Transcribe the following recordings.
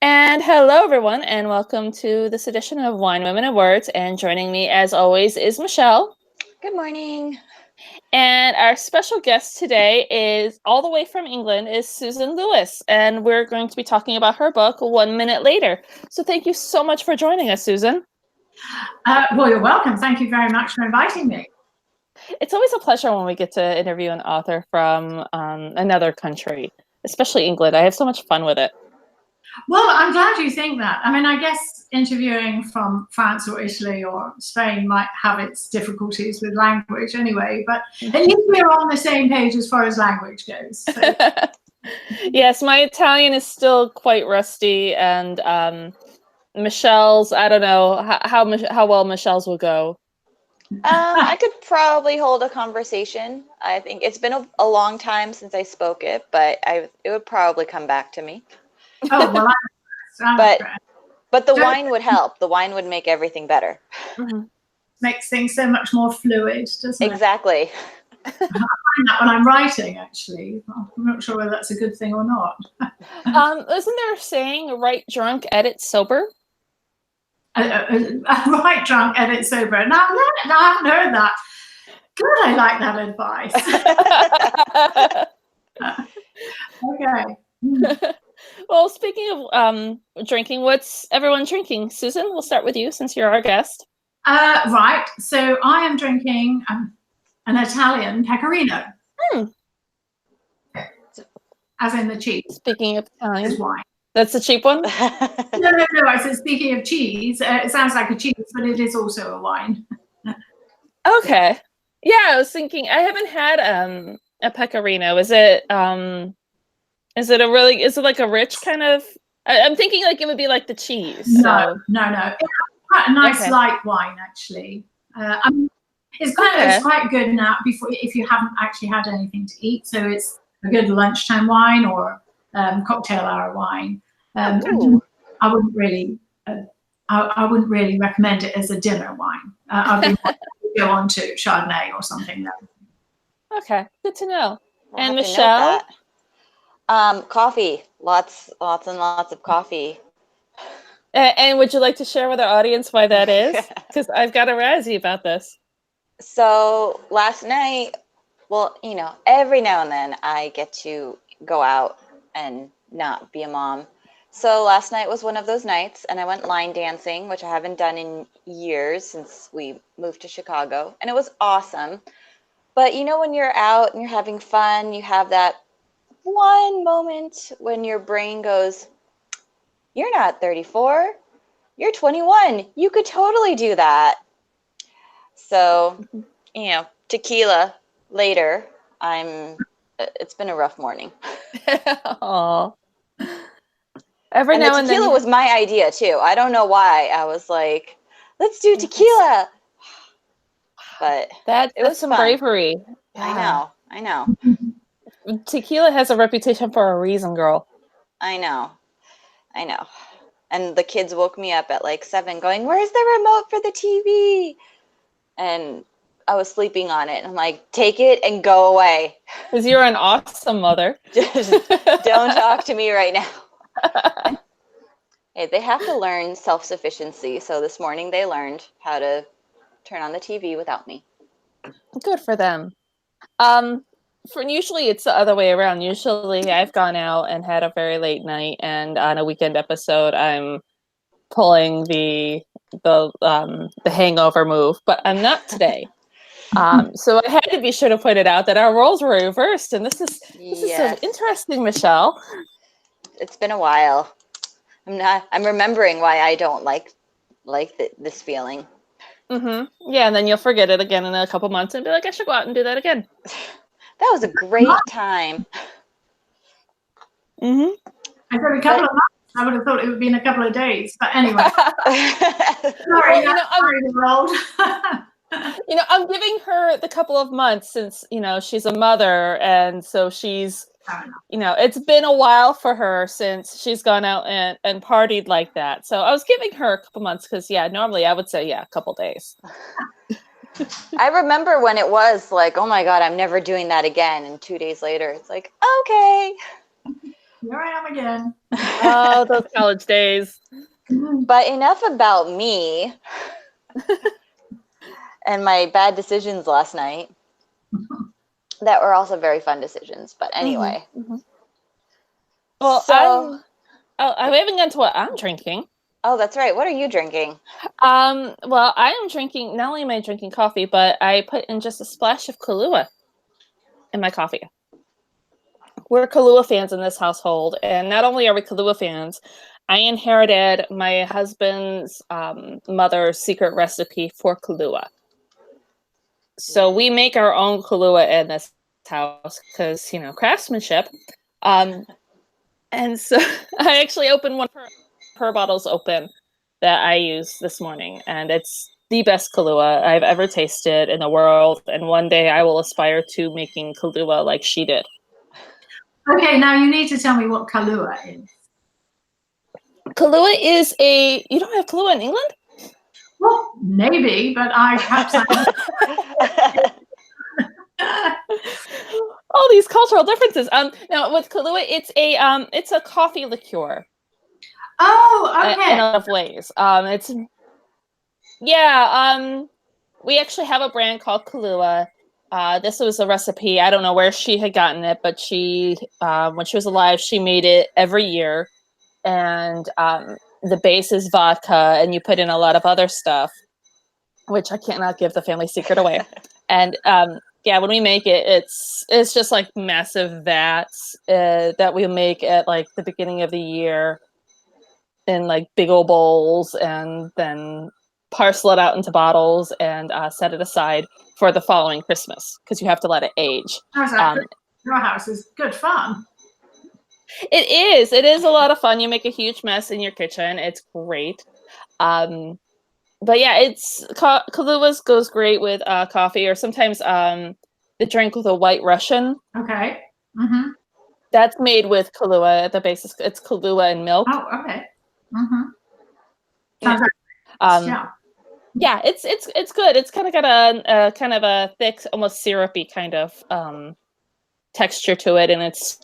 And hello, everyone, and welcome to this edition of Wine, Women, and Words. And joining me, as always, is Michelle. Good morning. And our special guest today is all the way from England, is Susan Lewis. And we're going to be talking about her book, 1 Minute Later. So thank you so much for joining us, Susan. Well, you're welcome. Thank you very much for inviting me. It's always a pleasure when we get to interview an author from another country, especially England. I have so much fun with it. Well, I'm glad you think that. I mean, I guess interviewing from France or Italy or Spain might have its difficulties with language anyway, but at least we're on the same page as far as language goes. So. Yes, my Italian is still quite rusty, and Michelle's, I don't know how well Michelle's will go. I could probably hold a conversation. I think it's been a long time since I spoke it, but it would probably come back to me. Oh, well, but the wine would help. The wine would make everything better. Mm-hmm. Makes things so much more fluid, doesn't it? Exactly. I find that when I'm writing, actually. I'm not sure whether that's a good thing or not. Isn't there a saying, write drunk, edit sober? Write drunk, edit sober. Now, I haven't heard that. Good, I like that advice. Okay. Well, speaking of drinking, what's everyone drinking? Susan, we'll start with you since you're our guest. Right. So I am drinking an Italian pecorino. As in the cheese. Speaking of Italian wine. That's the cheap one? No. I said speaking of cheese, it sounds like a cheese, but it is also a wine. Okay. Yeah, I was thinking I haven't had a pecorino. Is it like a rich kind of? I'm thinking like it would be like the cheese. No. It's quite a nice light wine, actually. It's quite good now if you haven't actually had anything to eat. So it's a good lunchtime wine or cocktail hour wine. I wouldn't really recommend it as a dinner wine. I would go on to Chardonnay or something then. Okay, good to know. We'll and Michelle? Coffee. Lots and lots of coffee. And would you like to share with our audience why that is? Because I've got a razzie about this. So last night, well, every now and then I get to go out and not be a mom. So last night was one of those nights, and I went line dancing, which I haven't done in years since we moved to Chicago, and it was awesome. But when you're out and you're having fun, you have that one moment when your brain goes, you're not 34, you're 21. You could totally do that. So, tequila later, it's been a rough morning. Aww. Tequila was my idea too. I don't know why. I was like, let's do tequila. But it was some fun. bravery. Yeah. I know. Tequila has a reputation for a reason, girl. I know. And the kids woke me up at like 7 going, where's the remote for the TV? And I was sleeping on it. And I'm like, take it and go away. Because you're an awesome mother. Just don't talk to me right now. Hey, they have to learn self-sufficiency. So this morning they learned how to turn on the TV without me. Good for them. Usually it's the other way around. Usually I've gone out and had a very late night, and on a weekend episode I'm pulling the hangover move, but I'm not today. So I had to be sure to point it out that our roles were reversed, and this is so interesting, Michelle. It's been a while. I'm remembering why I don't like this feeling. Mm-hmm. Yeah, and then you'll forget it again in a couple months and be like, I should go out and do that again. That was a great time. Mm-hmm. I said a couple of months. I would have thought it would be in a couple of days, but anyway. Sorry, I'm giving her the couple of months since she's a mother, and so she's it's been a while for her since she's gone out and partied like that. So I was giving her a couple months because normally I would say a couple days. I remember when it was like, oh my God, I'm never doing that again. And 2 days later, it's like, okay. Here I am again. Oh, those college days. But enough about me and my bad decisions last night. That were also very fun decisions. But anyway. Mm-hmm. Well, we haven't gotten to what I'm drinking. Oh, that's right. What are you drinking? Well, I am drinking, not only am I drinking coffee, but I put in just a splash of Kahlua in my coffee. We're Kahlua fans in this household, and not only are we Kahlua fans, I inherited my husband's mother's secret recipe for Kahlua. So we make our own Kahlua in this house because, craftsmanship. And so I actually opened one of her bottles open that I used this morning, and it's the best Kahlua I've ever tasted in the world. And one day I will aspire to making Kahlua like she did. Okay, now you need to tell me what Kahlua is. Kahlua is you don't have Kahlua in England? Well, maybe, but perhaps all these cultural differences. Now with Kahlua, it's a coffee liqueur. Oh, okay. In a lot of ways. We actually have a brand called Kahlua. This was a recipe. I don't know where she had gotten it, but she, when she was alive, she made it every year. And the base is vodka, and you put in a lot of other stuff, which I cannot give the family secret away. And when we make it, it's just like massive vats that we make at like the beginning of the year in like big old bowls, and then parcel it out into bottles and set it aside for the following Christmas because you have to let it age. Your house is good fun. It is a lot of fun. You make a huge mess in your kitchen. It's great. But yeah, Kahlua goes great with coffee, or sometimes the drink with a White Russian. Okay. Mm-hmm. That's made with Kahlua at the basis. It's Kahlua and milk. Oh, okay. Mm-hmm. Yeah, it's good. It's kind of got a kind of a thick, almost syrupy kind of texture to it, and it's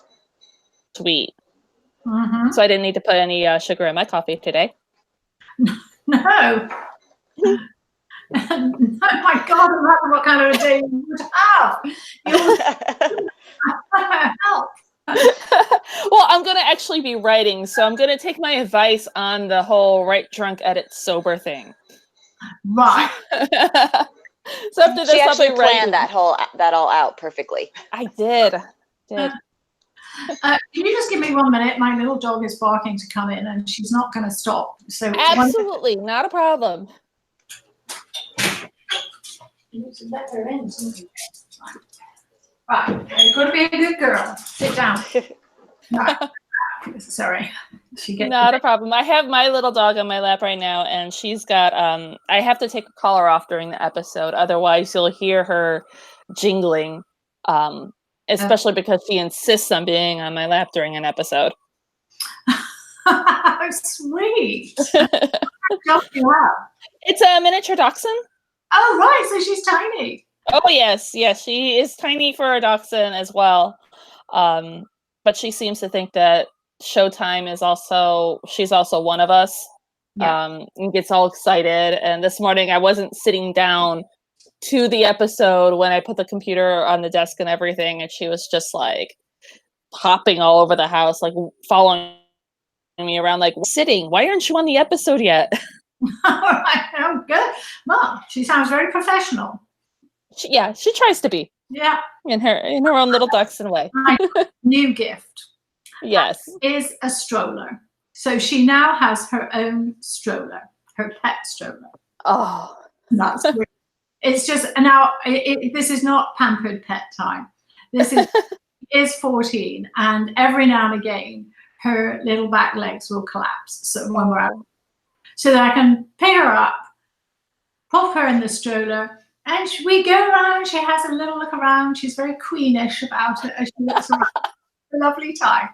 sweet. Mm-hmm. So I didn't need to put any sugar in my coffee today. No. Oh my God! Imagine what kind of a day you would have. Help. Well, I'm going to actually be writing, so I'm going to take my advice on the whole write drunk, edit sober thing. Right. So after this, she actually I'll be writing. planned that all out perfectly. I did. Can you just give me 1 minute? My little dog is barking to come in, and she's not going to stop. So absolutely, not a problem. You need to let her in. Right, you've got to be a good girl. Sit down. Right. Sorry. Not a problem. I have my little dog on my lap right now, and she's got, I have to take a collar off during the episode. Otherwise, you'll hear her jingling, especially because she insists on being on my lap during an episode. Sweet. What dog do you have? It's a miniature dachshund. Oh, right. So she's tiny. Oh, yes. Yes, she is tiny for a dachshund as well. But she seems to think that Showtime she's also one of us. Yeah. And gets all excited. And this morning I wasn't sitting down to the episode when I put the computer on the desk and everything. And she was just like hopping all over the house, like following me around, like sitting. Why aren't you on the episode yet? All right. Oh, good. Well, she sounds very professional. She tries to be. Yeah. In her own little dachshund way. My new gift. Yes. Is a stroller. So she now has her own stroller, her pet stroller. Oh. That's weird. It's just, now, this is not pampered pet time. This is 14, and every now and again, her little back legs will collapse. So when we're out. So that I can pick her up, pop her in the stroller, and we go around. She has a little look around. She's very queenish about it as she looks around. A lovely time.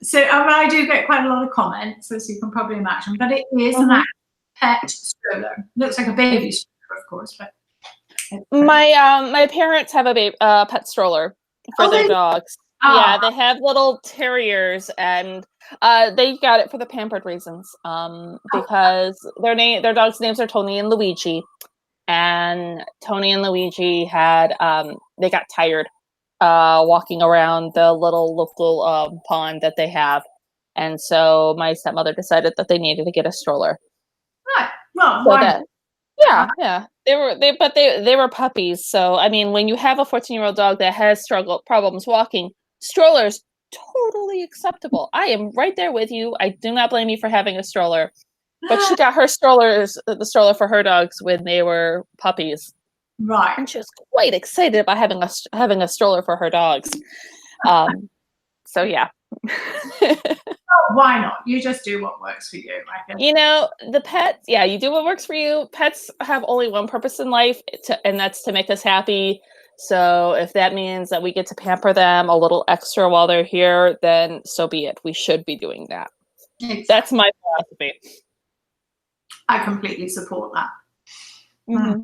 So I do get quite a lot of comments, as you can probably imagine, but it is an pet stroller. Looks like a baby stroller, of course, but my parents have a pet stroller for their dogs. Yeah, they have little terriers, and they got it for the pampered reasons. Because their dogs' names are Tony and Luigi, and Tony and Luigi had they got tired walking around the little local pond that they have, and so my stepmother decided that they needed to get a stroller. Right. Well, So why? that, yeah, they were puppies. So I mean, when you have a 14-year-old dog that has problems walking, strollers totally acceptable. I am right there with you. I do not blame you for having a stroller. But she got the stroller for her dogs when they were puppies. Right. And she was quite excited about having a stroller for her dogs. So yeah. Oh, why not? You just do what works for you, I think. You know, the pets, yeah, you do what works for you. Pets have only one purpose in life, and that's to make us happy. So if that means that we get to pamper them a little extra while they're here, then so be it. We should be doing that. Exactly. That's my philosophy. I completely support that. Mm-hmm.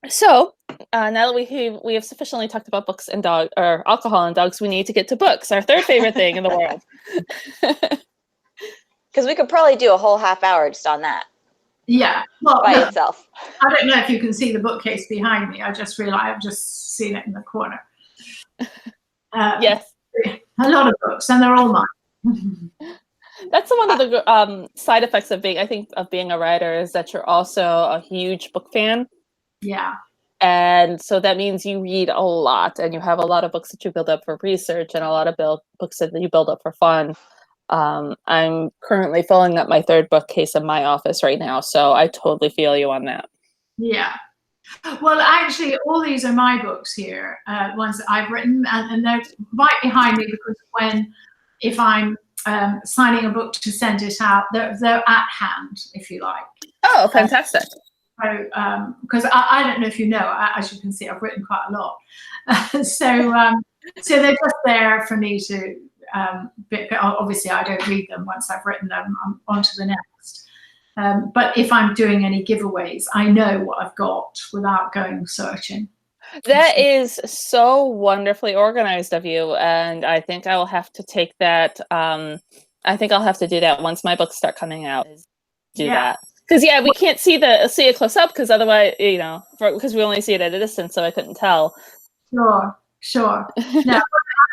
So now that we have sufficiently talked about books and or alcohol and dogs, we need to get to books, our third favorite thing in the world. Because we could probably do a whole half hour just on that. Yeah, well, by itself. I don't know if you can see the bookcase behind me. I just realized I've just seen it in the corner. Yes, a lot of books, and they're all mine. That's one of the side effects of being a writer, is that you're also a huge book fan. Yeah. And so that means you read a lot, and you have a lot of books that you build up for research, and a lot of books that you build up for fun. I'm currently filling up my third bookcase in my office right now, so I totally feel you on that. Yeah. Well, actually, all these are my books here, ones that I've written, and they're right behind me because if I'm signing a book to send it out, they're at hand, if you like. Oh, fantastic. So, because I don't know if you know, as you can see, I've written quite a lot. So they're just there for me to, obviously I don't read them. Once I've written them, I'm on to the next. But if I'm doing any giveaways, I know what I've got without going searching. That is so wonderfully organized of you, and I think I will have to take that. I think I'll have to do that once my books start coming out. That. Because we can't see it close up, because otherwise, because we only see it at a distance, so I couldn't tell. Sure. No, I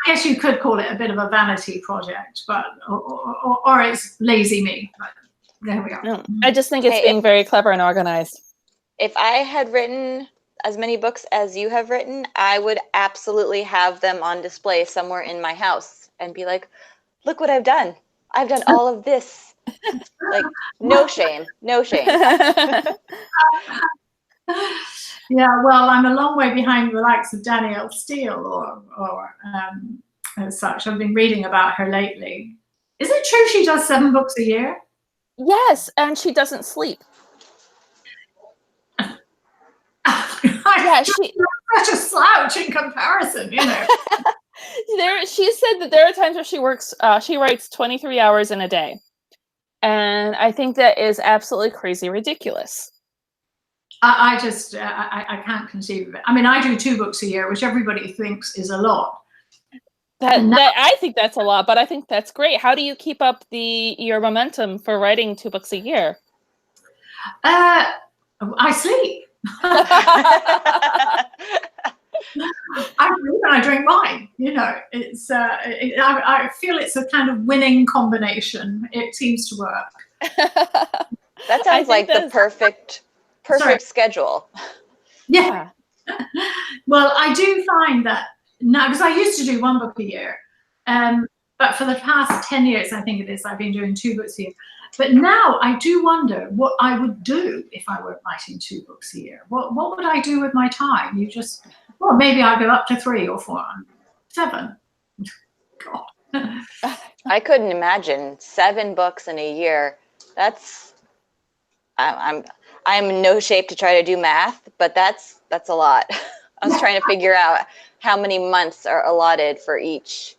guess you could call it a bit of a vanity project, but or it's lazy me. But there we are. No, I just think it's being very clever and organized. If I had written as many books as you have written, I would absolutely have them on display somewhere in my house and be like, "Look what I've done! I've done all of this." Like, no shame. Yeah, well, I'm a long way behind the likes of Danielle Steele or as such. I've been reading about her lately. Is it true she does 7 books a year? Yes, and she doesn't sleep. She's such a slouch in comparison, She said that there are times where she writes 23 hours in a day. And I think that is absolutely crazy ridiculous. I can't conceive of it. I mean, I do 2 books a year, which everybody thinks is a lot. I think that's a lot, but I think that's great. How do you keep up your momentum for writing 2 books a year? I sleep. I read and I drink wine. It's I feel it's a kind of winning combination. It seems to work. That sounds like the perfect schedule. Yeah. Well, I do find that now, because I used to do 1 book a year, but for the past 10 years, I think it is, I've been doing 2 books a year. But now I do wonder what I would do if I were writing 2 books a year. What would I do with my time? Maybe I'll go up to 3 or 4, 7. God. I couldn't imagine 7 books in a year. I'm in no shape to try to do math, but that's a lot. I was trying to figure out how many months are allotted for each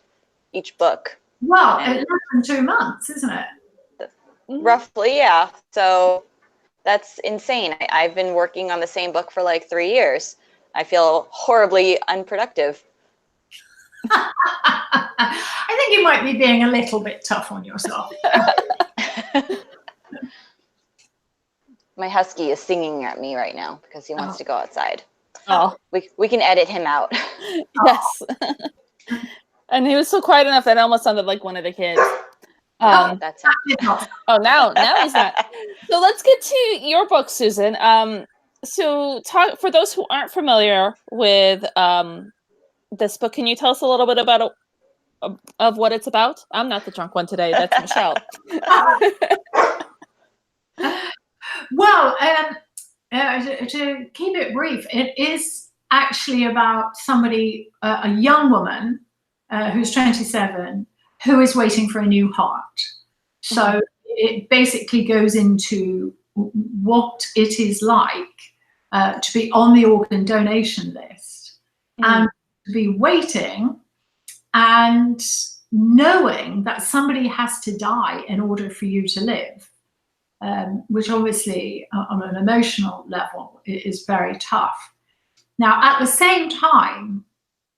book. Well, less than 2 months, isn't it? Roughly, yeah. So that's insane. I've been working on the same book for like 3 years. I feel horribly unproductive. I think you might be being a little bit tough on yourself. My husky is singing at me right now because he wants to go outside. Oh, we can edit him out. Yes. And he was so quiet enough that it almost sounded like one of the kids. That's him. Now he's not. So let's get to your book, Susan. So talk for those who aren't familiar with this book. Can you tell us a little bit about of what it's about? I'm not the drunk one today. That's Michelle. Well, to keep it brief, it is actually about somebody, a young woman who's 27, who is waiting for a new heart. So it basically goes into what it is like to be on the organ donation list and to be waiting and knowing that somebody has to die in order for you to live. Which obviously on an emotional level is very tough. Now, at the same time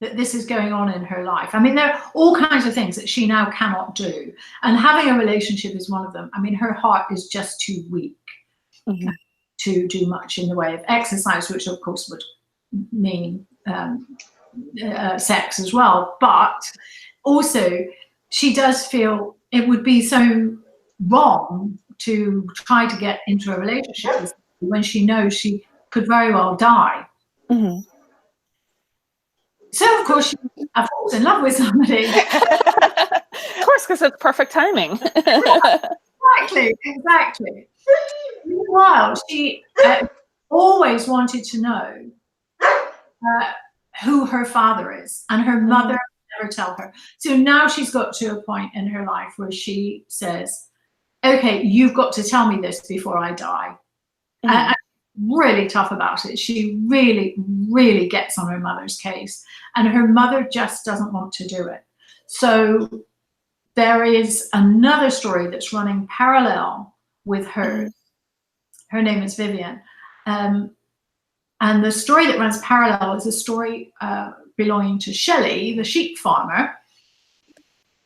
that this is going on in her life, I mean, there are all kinds of things that she now cannot do. And having a relationship is one of them. I mean, her heart is just too weak to do much in the way of exercise, which of course would mean sex as well. But also, she does feel it would be so wrong to try to get into a relationship with somebody when she knows she could very well die. So of course she falls in love with somebody. Of course, because it's perfect timing. Exactly. Meanwhile, she always wanted to know who her father is, and her mother never tell her. So now she's got to a point in her life where she says, okay, you've got to tell me this before I die. And really tough about it. She really, really gets on her mother's case, and her mother just doesn't want to do it. So there is another story that's running parallel with hers. Her name is Vivian. And the story that runs parallel is a story belonging to Shelley, the sheep farmer.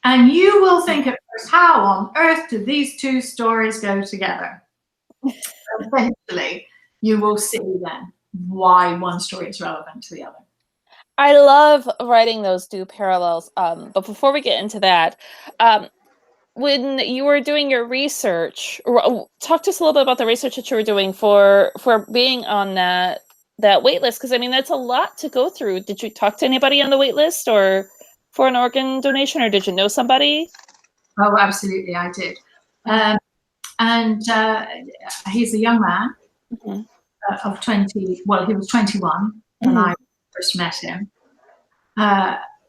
And you will think at first, how on earth do these two stories go together? Eventually, you will see then why one story is relevant to the other. I love writing those two parallels. But before we get into that, when you were doing your research, talk to us a little bit about the research that you were doing for being on that wait list, because I mean that's a lot to go through. Did you talk to anybody on the wait list or for an organ donation, or did you know somebody? Oh, absolutely, I did. And he's a young man of 20. Well, he was 21 when I first met him.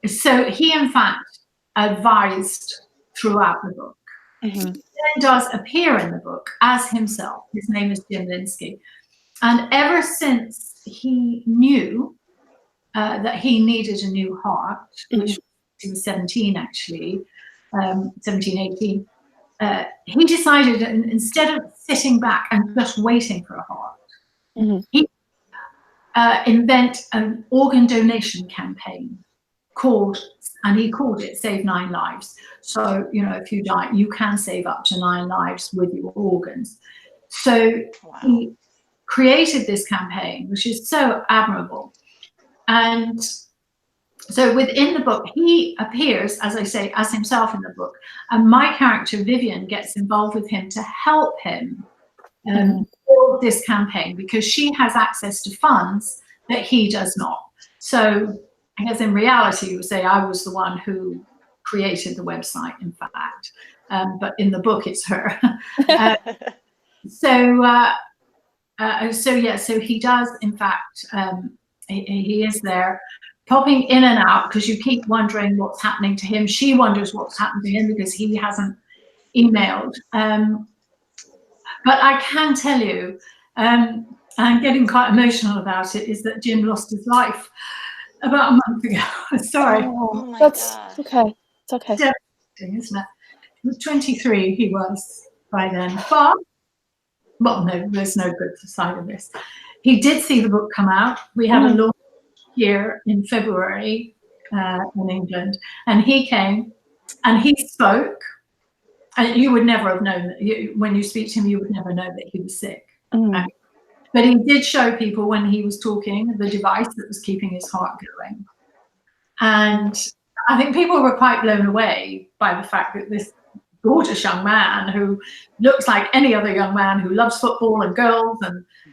So he, in fact, advised throughout the book. He then does appear in the book as himself. His name is Jim Linsky. And ever since he knew that he needed a new heart, which he was 17 actually, 17, 18, he decided instead of sitting back and just waiting for a heart, he invent an organ donation campaign and he called it Save 9 Lives. So, you know, if you die, you can save up to 9 lives with your organs. So he created this campaign, which is so admirable. And so within the book, he appears, as I say, as himself in the book. And my character, Vivian, gets involved with him to help him build this campaign, because she has access to funds that he does not. So I guess in reality, you would say I was the one who created the website, in fact. But in the book, it's her. So he does, in fact, he is there, popping in and out, because you keep wondering what's happening to him. She wonders what's happened to him because he hasn't emailed. But I can tell you, I'm getting quite emotional about it, is that Jim lost his life about a month ago. Sorry. Oh That's okay. It's okay. Devastating, isn't it? He was 23, he was by then. But, well, no, there's no good side of this. He did see the book come out. We had a launch here in February, in England, and he came and he spoke. And you would never have known that when you speak to him, you would never know that he was sick. But he did show people when he was talking the device that was keeping his heart going. And I think people were quite blown away by the fact that this gorgeous young man who looks like any other young man who loves football and girls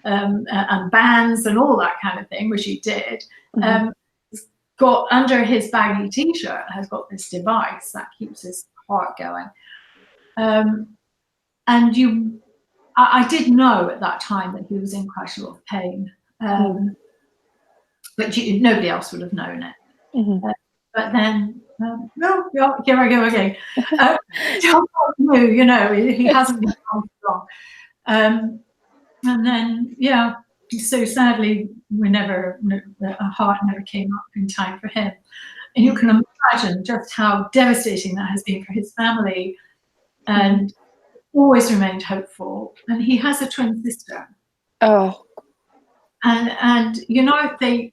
and bands and all that kind of thing, which he did, got under his baggy t-shirt, has got this device that keeps his heart going. And I did know at that time that he was in quite a lot of pain, but nobody else would have known it. But then, no, here I go again. John knew, you know, he hasn't been on for long. And then, yeah, so sadly, a heart never came up in time for him. And you can imagine just how devastating that has been for his family. And always remained hopeful. And he has a twin sister. Oh. And you know, they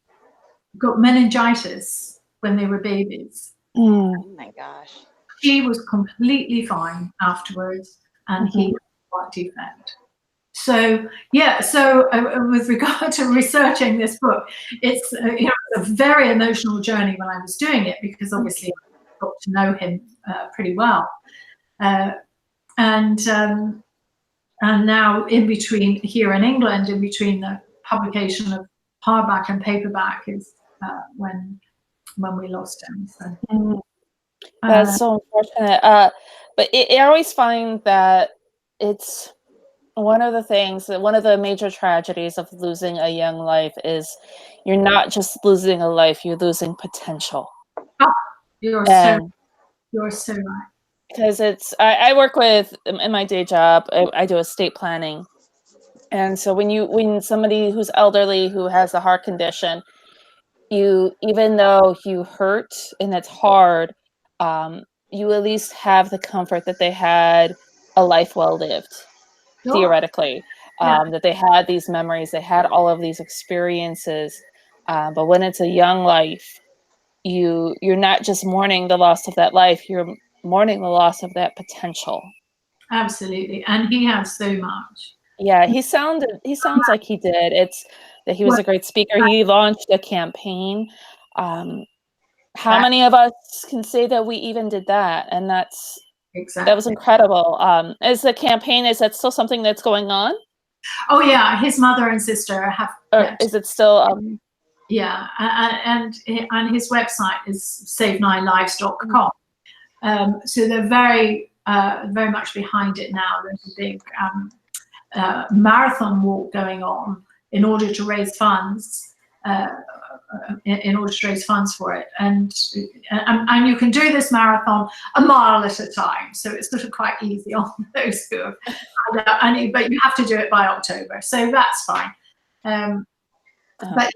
got meningitis when they were babies. Oh my gosh. She was completely fine afterwards, and he had a heart defect. So yeah, so with regard to researching this book, it's you know, a very emotional journey when I was doing it, because obviously I got to know him pretty well. And now in between here in England, in between the publication of hardback and paperback is when we lost him. So. That's so unfortunate. But I always find that it's one of the things, one of the major tragedies of losing a young life is you're not just losing a life, you're losing potential. Oh, you're so right. Because I work with, in my day job, I do estate planning. And so when somebody who's elderly, who has a heart condition, even though you hurt and it's hard, you at least have the comfort that they had a life well lived, theoretically, that they had these memories, they had all of these experiences. But when it's a young life, you're not just mourning the loss of that life, you're mourning the loss of that potential. Absolutely. And he has so much. Yeah, he sounds like he did. It's that he was a great speaker. He launched a campaign. How many of us can say that we even did that? And that was incredible. Is the campaign, is that still something that's going on? Oh yeah, his mother and sister have. Or is it still? Yeah, and his website is save9lives.com. So they're very much behind it now. There's a big marathon walk going on in order to raise funds. In order to raise funds for it, and you can do this marathon a mile at a time, so it's sort of quite easy on those who have. But you have to do it by October, so that's fine. But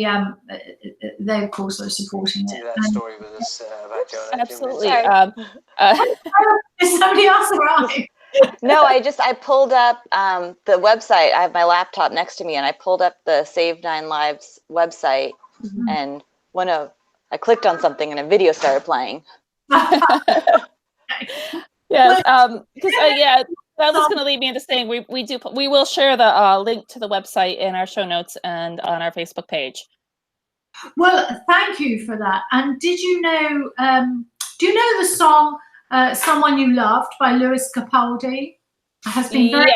yeah, they of course are supporting it. That story with us about Jonah. Absolutely. Is somebody else around? No, I pulled up the website. I have my laptop next to me, and I pulled up the Save 9 Lives website, and I clicked on something, and a video started playing. Yes, because that was going to lead me into saying we will share the link to the website in our show notes and on our Facebook page. Well, thank you for that. And did you know? Do you know the song "Someone You Loved" by Lewis Capaldi? It has been very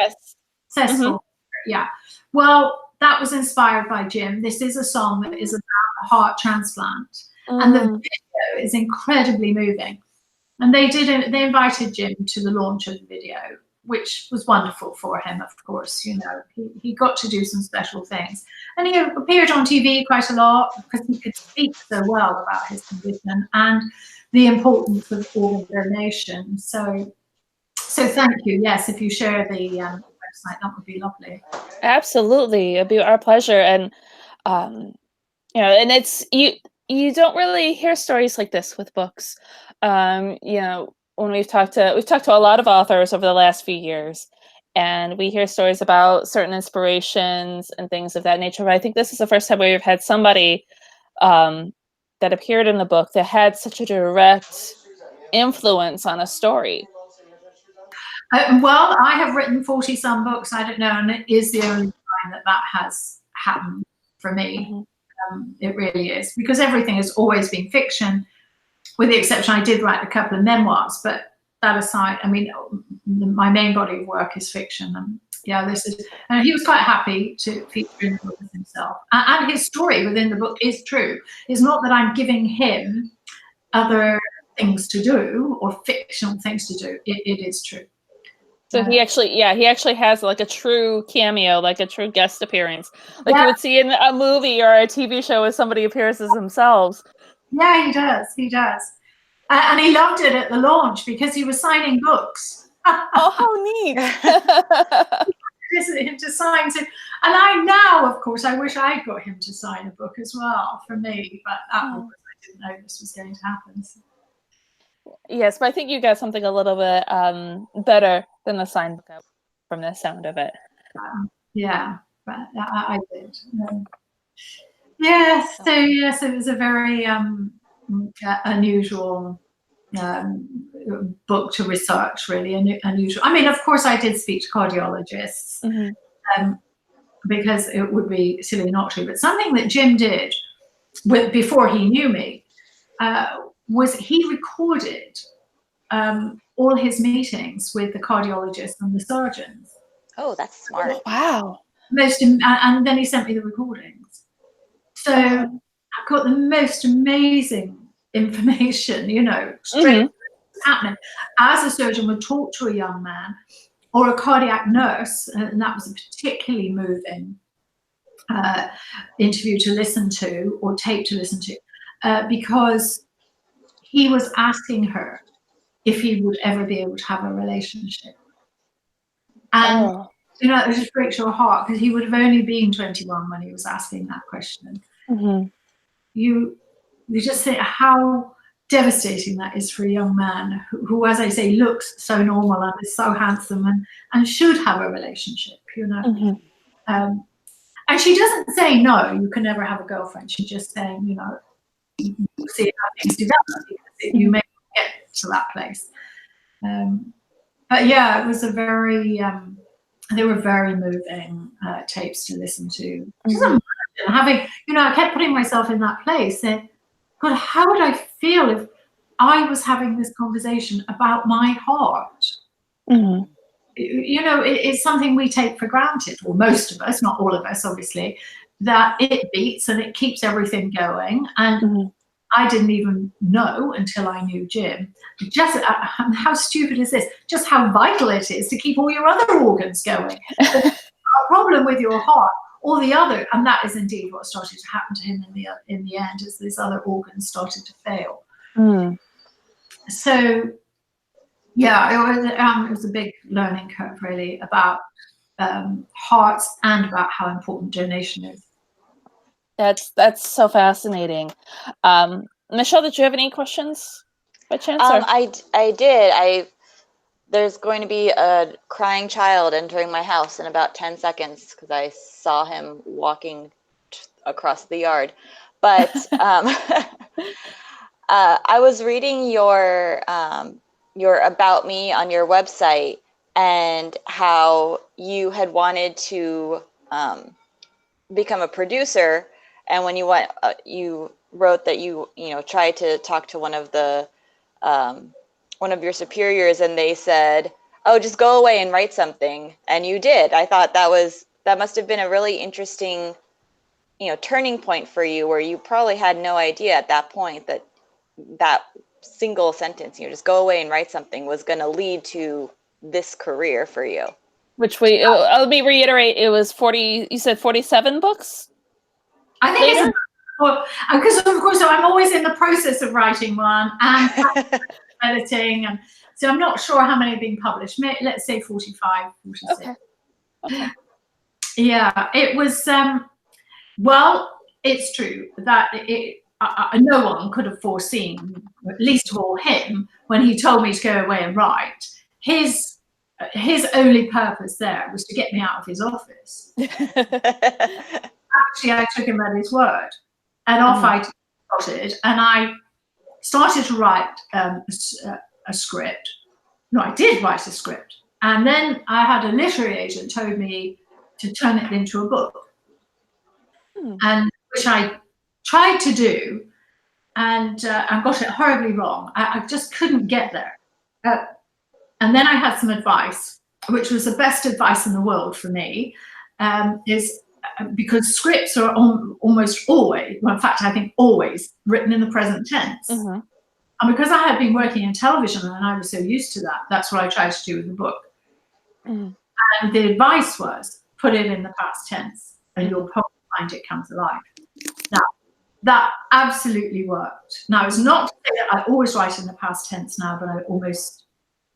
successful. Yeah. Well, that was inspired by Jim. This is a song that is about a heart transplant, and the video is incredibly moving. And they invited Jim to the launch of the video, which was wonderful for him, of course. You know, he got to do some special things. And he appeared on TV quite a lot because he could speak so well about his condition and the importance of organ donation. So thank you. Yes, if you share the website, that would be lovely. Absolutely. It'd be our pleasure. And, and it's, you don't really hear stories like this with books. When we've talked to a lot of authors over the last few years, and we hear stories about certain inspirations and things of that nature. But I think this is the first time we've had somebody that appeared in the book that had such a direct influence on a story? Well, I have written 40-some books. I don't know, and it is the only time that has happened for me. It really is, because everything has always been fiction, with the exception I did write a couple of memoirs, but that aside, I mean, my main body of work is fiction. And yeah, this is, and he was quite happy to feature in the book as himself. And his story within the book is true. It's not that I'm giving him other things to do or fictional things to do. It is true. So he actually has like a true cameo, like a true guest appearance, like you would see in a movie or a TV show where somebody appears as themselves. Yeah, he does. He does. And he loved it at the launch because he was signing books. Oh, how neat. Him to sign to, and I now, of course, I wish I'd got him to sign a book as well for me, but I didn't know this was going to happen. So. Yes, but I think you got something a little bit better than the signed book from the sound of it. Yeah, but I did. Yes, so yes, it was a very unusual book to research, really unusual. I mean, of course, I did speak to cardiologists because it would be silly not to. But something that Jim did before he knew me was he recorded all his meetings with the cardiologists and the surgeons. Oh, that's smart. Wow. And then he sent me the recordings. So I've got the most amazing information, you know, straight happening. As a surgeon would talk to a young man or a cardiac nurse, and that was a particularly moving interview to listen to or tape to listen to, because he was asking her if he would ever be able to have a relationship. And you know, it just breaks your heart because he would have only been 21 when he was asking that question. You just think how devastating that is for a young man who, as I say, looks so normal and is so handsome and should have a relationship, you know. And she doesn't say, no, you can never have a girlfriend. She's just saying, you know, see how things develop because you may get to that place. But yeah, it was a very, they were very moving tapes to listen to. Having, you know, I kept putting myself in that place and God, how would I feel if I was having this conversation about my heart? You know, it's something we take for granted, or most of us, not all of us, obviously, that it beats and it keeps everything going. And I didn't even know until I knew Jim, just how stupid is this? Just how vital it is to keep all your other organs going. A problem with your heart, or the other, and that is indeed what started to happen to him in the end, as these other organs started to fail. So, yeah, it was a big learning curve, really, about hearts and about how important donation is. That's so fascinating. Michelle, did you have any questions by chance? I did. There's going to be a crying child entering my house in about 10 seconds because I saw him walking across the yard. But I was reading your About Me on your website and how you had wanted to become a producer. And when you you wrote that you tried to talk to one of your superiors and they said, oh, just go away and write something. And you did. I thought that must have been a really interesting, turning point for you, where you probably had no idea at that point that single sentence, just go away and write something, was going to lead to this career for you. Which let me reiterate, it was 40, you said 47 books? I think it's, well, because of course I'm always in the process of writing one and editing, and so I'm not sure how many have been published. Let's say 45, 46. Okay. Yeah, it was, well, it's true that no one could have foreseen, least of all him, when he told me to go away and write. His only purpose there was to get me out of his office. Actually, I took him at his word, and off started, and I started to write a script. No, I did write a script. And then I had a literary agent told me to turn it into a book. And which I tried to do, and I got it horribly wrong. I just couldn't get there. And then I had some advice, which was the best advice in the world for me, is because scripts are almost always, well, in fact, I think always written in the present tense. And because I had been working in television and I was so used to that, that's what I tried to do with the book. And the advice was, put it in the past tense and you'll probably find it comes alive. Now, that absolutely worked. Now, it's not to say that I always write in the past tense now, but I almost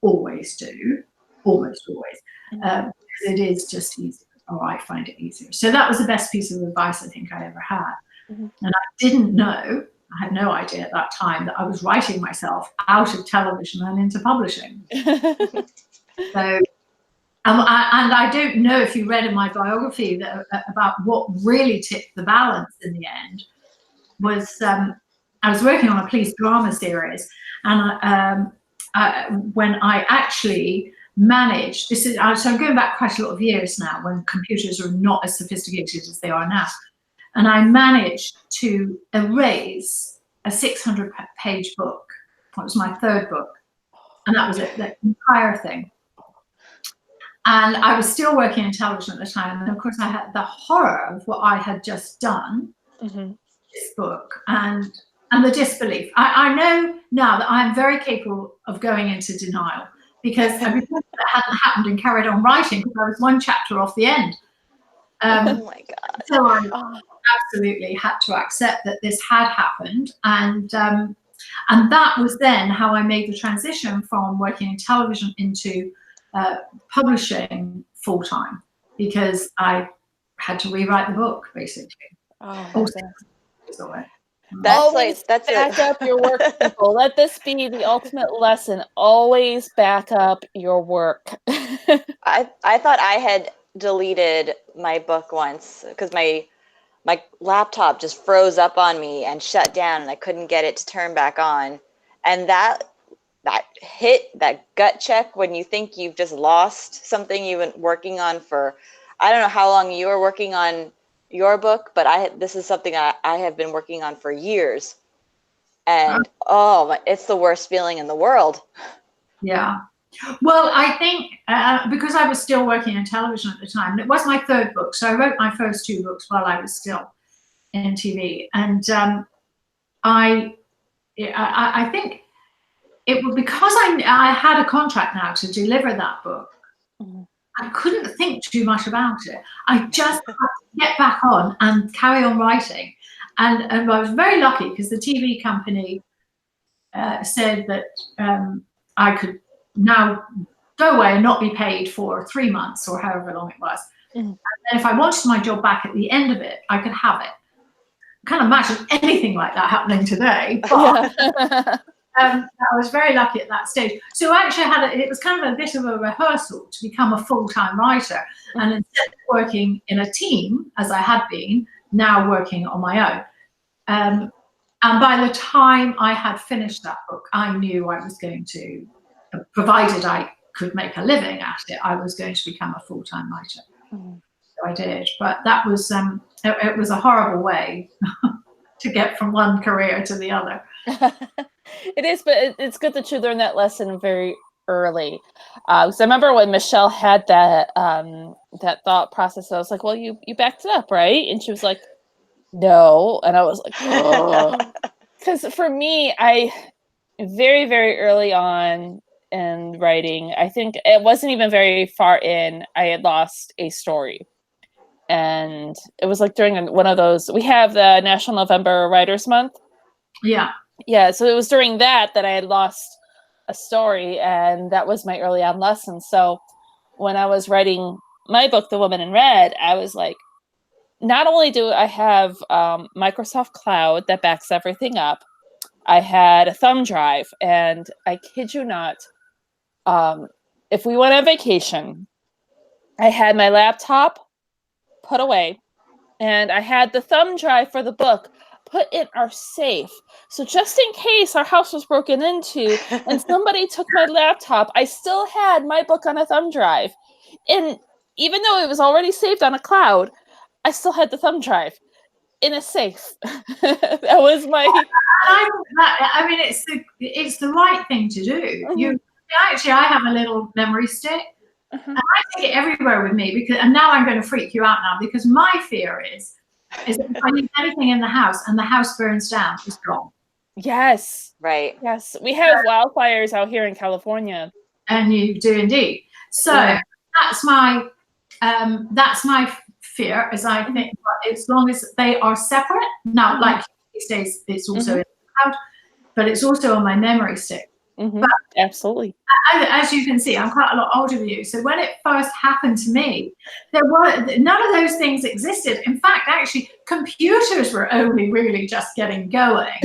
always do. Almost always. Because it is just easier, or I find it easier. So that was the best piece of advice I think I ever had. And I didn't know, I had no idea at that time that I was writing myself out of television and into publishing. So, and I don't know if you read in my biography about what really tipped the balance in the end was I was working on a police drama series, and when I actually managed, so I'm going back quite a lot of years now when computers are not as sophisticated as they are now, and I managed to erase a 600-page book. That was my third book, and that was it, the entire thing. And I was still working in television at the time, and of course I had the horror of what I had just done, this book, and the disbelief. I know now that I'm very capable of going into denial, because I pretended that hadn't happened and carried on writing because I was one chapter off the end. Oh my God. So I absolutely had to accept that this had happened, and that was then how I made the transition from working in television into publishing full-time, because I had to rewrite the book basically. Always back up your work, people. Let this be the ultimate lesson. Always back up your work. I thought I had deleted my book once because my laptop just froze up on me and shut down, and I couldn't get it to turn back on. And that gut check when you think you've just lost something you've been working on for, I don't know how long you were working on your book, but this is something I have been working on for years, and it's the worst feeling in the world. Yeah. Well, I think because I was still working in television at the time, it was my third book, so I wrote my first two books while I was still in TV, and I think it was because I had a contract now to deliver that book. I couldn't think too much about it. I just had to get back on and carry on writing. And I was very lucky because the TV company said that I could now go away and not be paid for 3 months or however long it was. And then if I wanted my job back at the end of it, I could have it. I can't imagine anything like that happening today. But I was very lucky at that stage. So I actually it was kind of a bit of a rehearsal to become a full-time writer. And instead of working in a team, as I had been, now working on my own. And by the time I had finished that book, I knew I was going to, provided I could make a living at it, I was going to become a full-time writer. So I did. But that was, it was a horrible way to get from one career to the other. It is, but it's good that you learned that lesson very early. So I remember when Michelle had that thought process, I was like, well, you backed it up, right? And she was like, no. And I was like, oh. Because for me, I very, very early on in writing, I think it wasn't even very far in, I had lost a story. And it was like during one of those, we have the National November Writers Month. Yeah. Yeah, so it was during that I had lost a story, and that was my early on lesson. So when I was writing my book, The Woman in Red, I was like, not only do I have Microsoft Cloud that backs everything up, I had a thumb drive, and I kid you not, if we went on vacation, I had my laptop put away, and I had the thumb drive for the book put in our safe. So just in case our house was broken into and somebody took my laptop, I still had my book on a thumb drive. And even though it was already saved on a cloud, I still had the thumb drive in a safe. That was my... I mean, it's the right thing to do. Mm-hmm. I have a little memory stick. And I take it everywhere with me and now I'm going to freak you out now, because my fear is that if I leave anything in the house and the house burns down, it's gone. Yes. Right. Yes. We have wildfires out here in California. And you do indeed. So that's my fear, as I think, as long as they are separate. Now, like these days, it's also in the cloud, but it's also on my memory stick. But absolutely. As you can see, I'm quite a lot older than you. So when it first happened to me, there were none of those things existed. In fact, actually, computers were only really just getting going.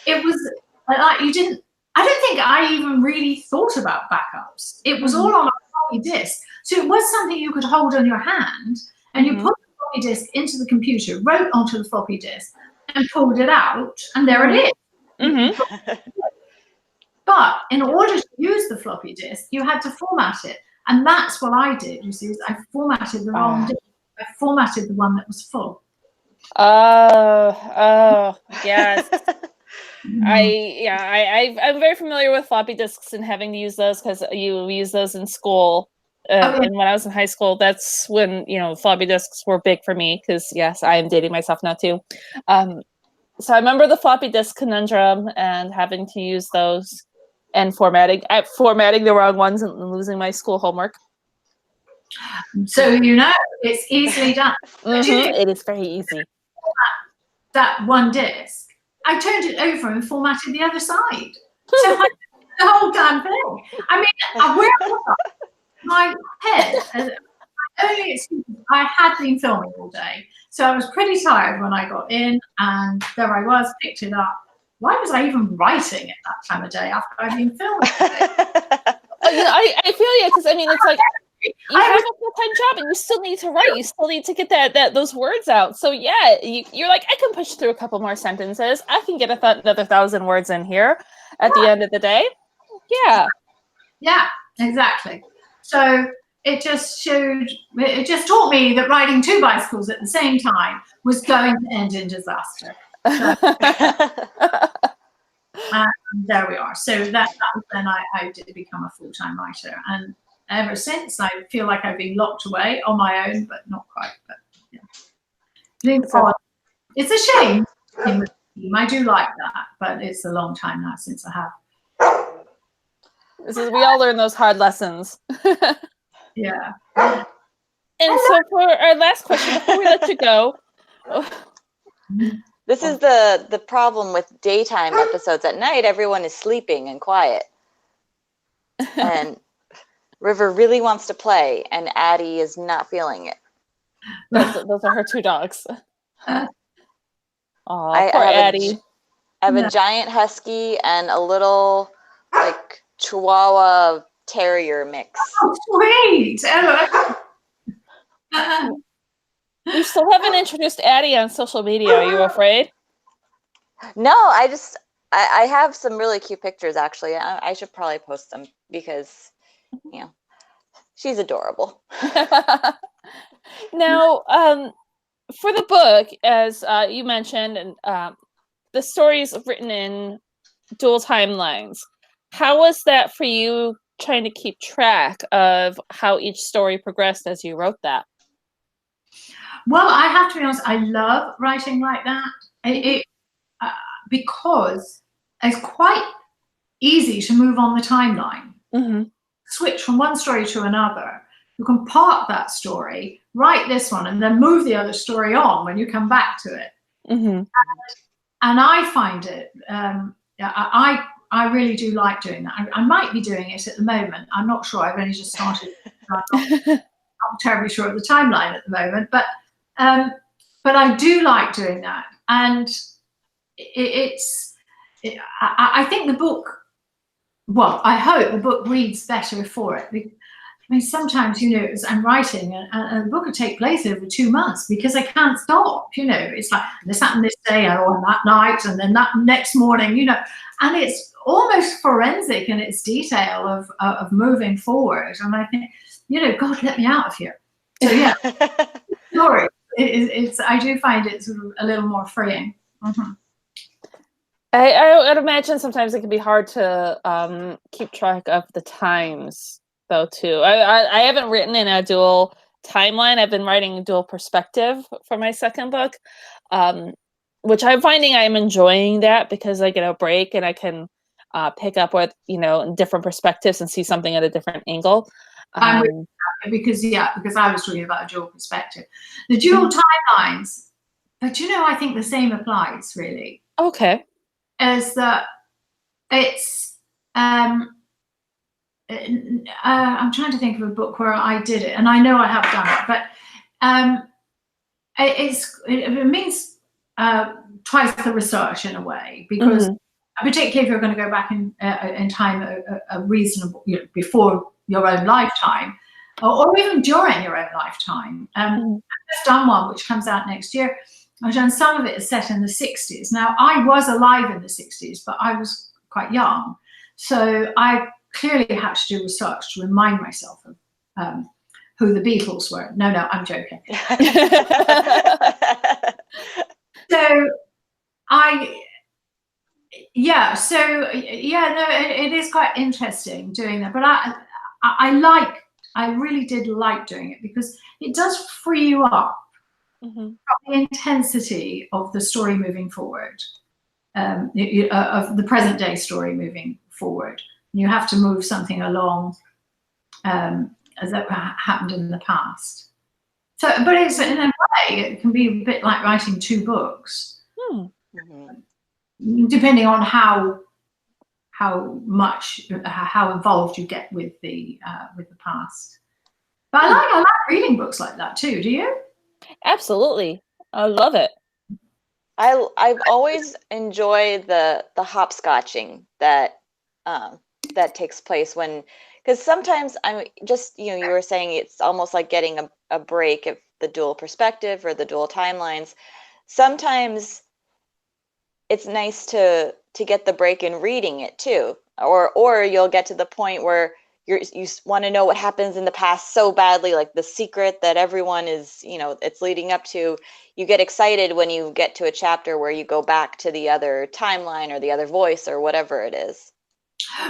It was like I don't think I even really thought about backups. It was all on a floppy disk. So it was something you could hold on your hand, and you put the floppy disk into the computer, wrote onto the floppy disk, and pulled it out, and there it is. But in order to use the floppy disk, you had to format it. And that's what I did, you see, I formatted the wrong disk. I formatted the one that was full. Oh, yes. I'm very familiar with floppy disks and having to use those, because you use those in school. And when I was in high school, that's when, floppy disks were big for me, because yes, I am dating myself now too. So I remember the floppy disk conundrum and having to use those and formatting the wrong ones and losing my school homework. So, it's easily done. It is very easy. That one disk, I turned it over and formatted the other side. So I did the whole damn thing. I mean, where was my head? Only excuse, I had been filming all day, so I was pretty tired when I got in, and there I was, picked it up. Why was I even writing at that time of day after I'd been filming? I feel you, because it's like you have a full-time job and you still need to write. You still need to get those words out. So yeah, you're like, I can push through a couple more sentences. I can get another 1,000 words in here at the end of the day. Yeah. Yeah, exactly. So it just taught me that riding 2 bicycles at the same time was going to end in disaster. So, and there we are. So that was then I did become a full-time writer. And ever since, I feel like I've been locked away on my own, but not quite. But yeah. It's a shame. I do like that, but it's a long time now since I have. We all learn those hard lessons. Yeah. And so for our last question, before we let you go. This is the problem with daytime episodes. At night, everyone is sleeping and quiet. And River really wants to play, and Addie is not feeling it. Those are her 2 dogs. I poor Addie. I have a giant husky and a little, Chihuahua Terrier mix. Oh, sweet! You still haven't introduced Addie on social media. Are you afraid? No, I have some really cute pictures, actually. I should probably post them because, she's adorable. Now, for the book, as you mentioned, and the story is written in dual timelines. How was that for you, trying to keep track of how each story progressed as you wrote that? Well, I have to be honest, I love writing like that. Because it's quite easy to move on the timeline. Switch from one story to another. You can park that story, write this one, and then move the other story on when you come back to it. And I find it, I really do like doing that. I might be doing it at the moment. I'm not sure. I've only just started. I'm not terribly sure of the timeline at the moment, but I do like doing that. And I think the book, well, I hope the book reads better for it. mean, sometimes, as I'm writing, and the book will take place over 2 months because I can't stop. It's like this happened this day, or that night, and then that next morning. And it's almost forensic in its detail of moving forward. And I think, God, let me out of here. So yeah, story. I do find it sort of a little more freeing. Mm-hmm. I would imagine sometimes it can be hard to keep track of the times, though, too. I haven't written in a dual timeline. I've been writing dual perspective for my second book, which I'm finding I'm enjoying that because I get a break and I can pick up with, different perspectives and see something at a different angle. Because I was talking about a dual perspective. The dual timelines, but I think the same applies, really. Okay. Is that it's I'm trying to think of a book where I did it, and I know I have done it, but it means twice the research in a way, because particularly if you're going to go back in time a reasonable, before your own lifetime, or even during your own lifetime. I've just done one which comes out next year. I've done some of it is set in the 60s. Now, I was alive in the 60s, but I was quite young. So I clearly had to do research to remind myself of who the Beatles were. No, I'm joking. It is quite interesting doing that. But I really did like doing it because it does free you up from the intensity of the story moving forward, of the present day story moving forward. You have to move something along as that happened in the past. So, but it's in a way, it can be a bit like writing 2 books, depending on how involved you get with the past. But I like reading books like that too. Do you? Absolutely, I love it. I've always enjoyed the hopscotching that takes place because sometimes I'm just, you were saying it's almost like getting a break of the dual perspective or the dual timelines. Sometimes it's nice to get the break in reading it too, or you'll get to the point where you want to know what happens in the past so badly, like the secret that everyone is, it's leading up to. You get excited when you get to a chapter where you go back to the other timeline or the other voice or whatever it is.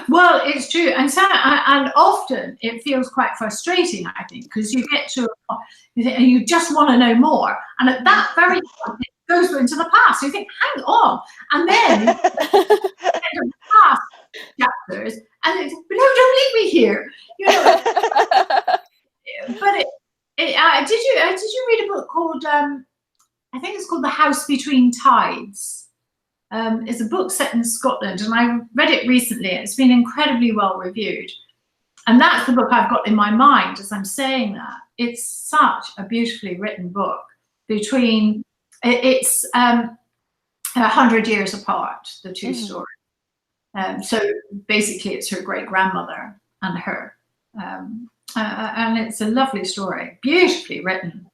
Well, it's true, and often it feels quite frustrating, I think, because you get to and you just want to know more, and at that very point, it goes into the past. So you think, hang on, and then the past chapters, and it's, no, don't leave me here, But did you read a book called I think it's called The House Between Tides? It's a book set in Scotland, and I read it recently. It's been incredibly well reviewed, and that's the book I've got in my mind as I'm saying that. It's such a beautifully written book. It's 100 years apart, the 2 stories. So basically, it's her great grandmother and her, and it's a lovely story, beautifully written.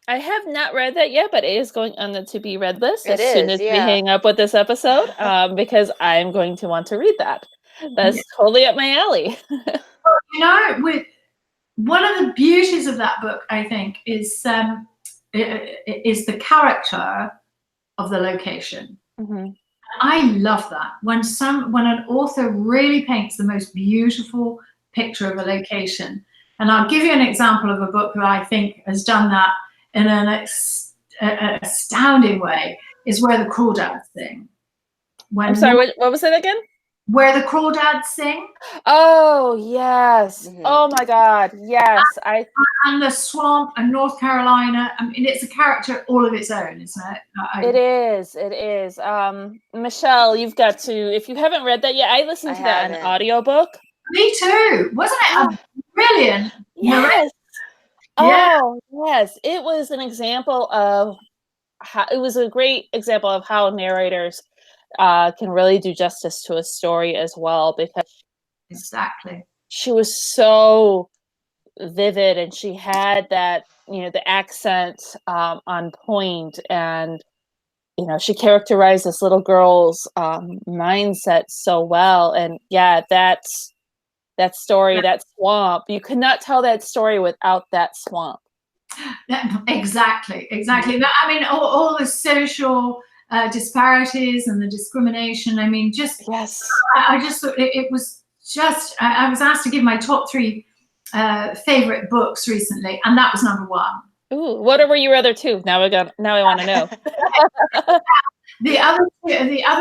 I have not read that yet, but it is going on the to be read list as soon as we hang up with this episode, because I'm going to want to read that. That's totally up my alley. With one of the beauties of that book, I think, is the character of the location. I love that when an author really paints the most beautiful picture of a location. And I'll give you an example of a book that I think has done that in an astounding way, is Where the Crawdads Sing. I'm sorry, what was it again? Where the Crawdads Sing. Oh, yes. Oh, my God. Yes. And the swamp and North Carolina. I mean, it's a character all of its own, isn't it? It is. It is. Michelle, you've got to, if you haven't read that yet, I listened to that in audiobook. Me too. Wasn't it brilliant? Yes. Oh, yes. It was an example of it was a great example of how narrators can really do justice to a story as well, because exactly, she was so vivid, and she had that, the accent on point, and she characterized this little girl's mindset so well. And yeah, that story, that swamp, you could not tell that story without that swamp. Exactly. I mean, all the social disparities and the discrimination. I mean, yes. I just thought it was just. I was asked to give my top 3 favorite books recently, and that was number 1. Ooh, what were your other 2? Now I want to know. The other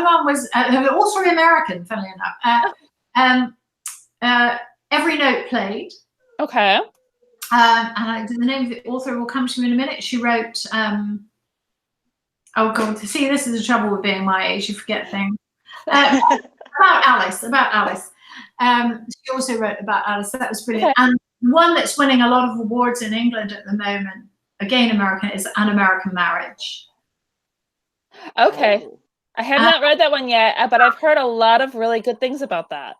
one was also American, funnily enough. Every Note Played. Okay. And the name of the author will come to me in a minute. She wrote, oh God, see, this is the trouble with being my age, you forget things. About Alice. She also wrote about Alice, so that was brilliant. Okay. And one that's winning a lot of awards in England at the moment, again American, is An American Marriage. Okay. I have not read that one yet, but I've heard a lot of really good things about that.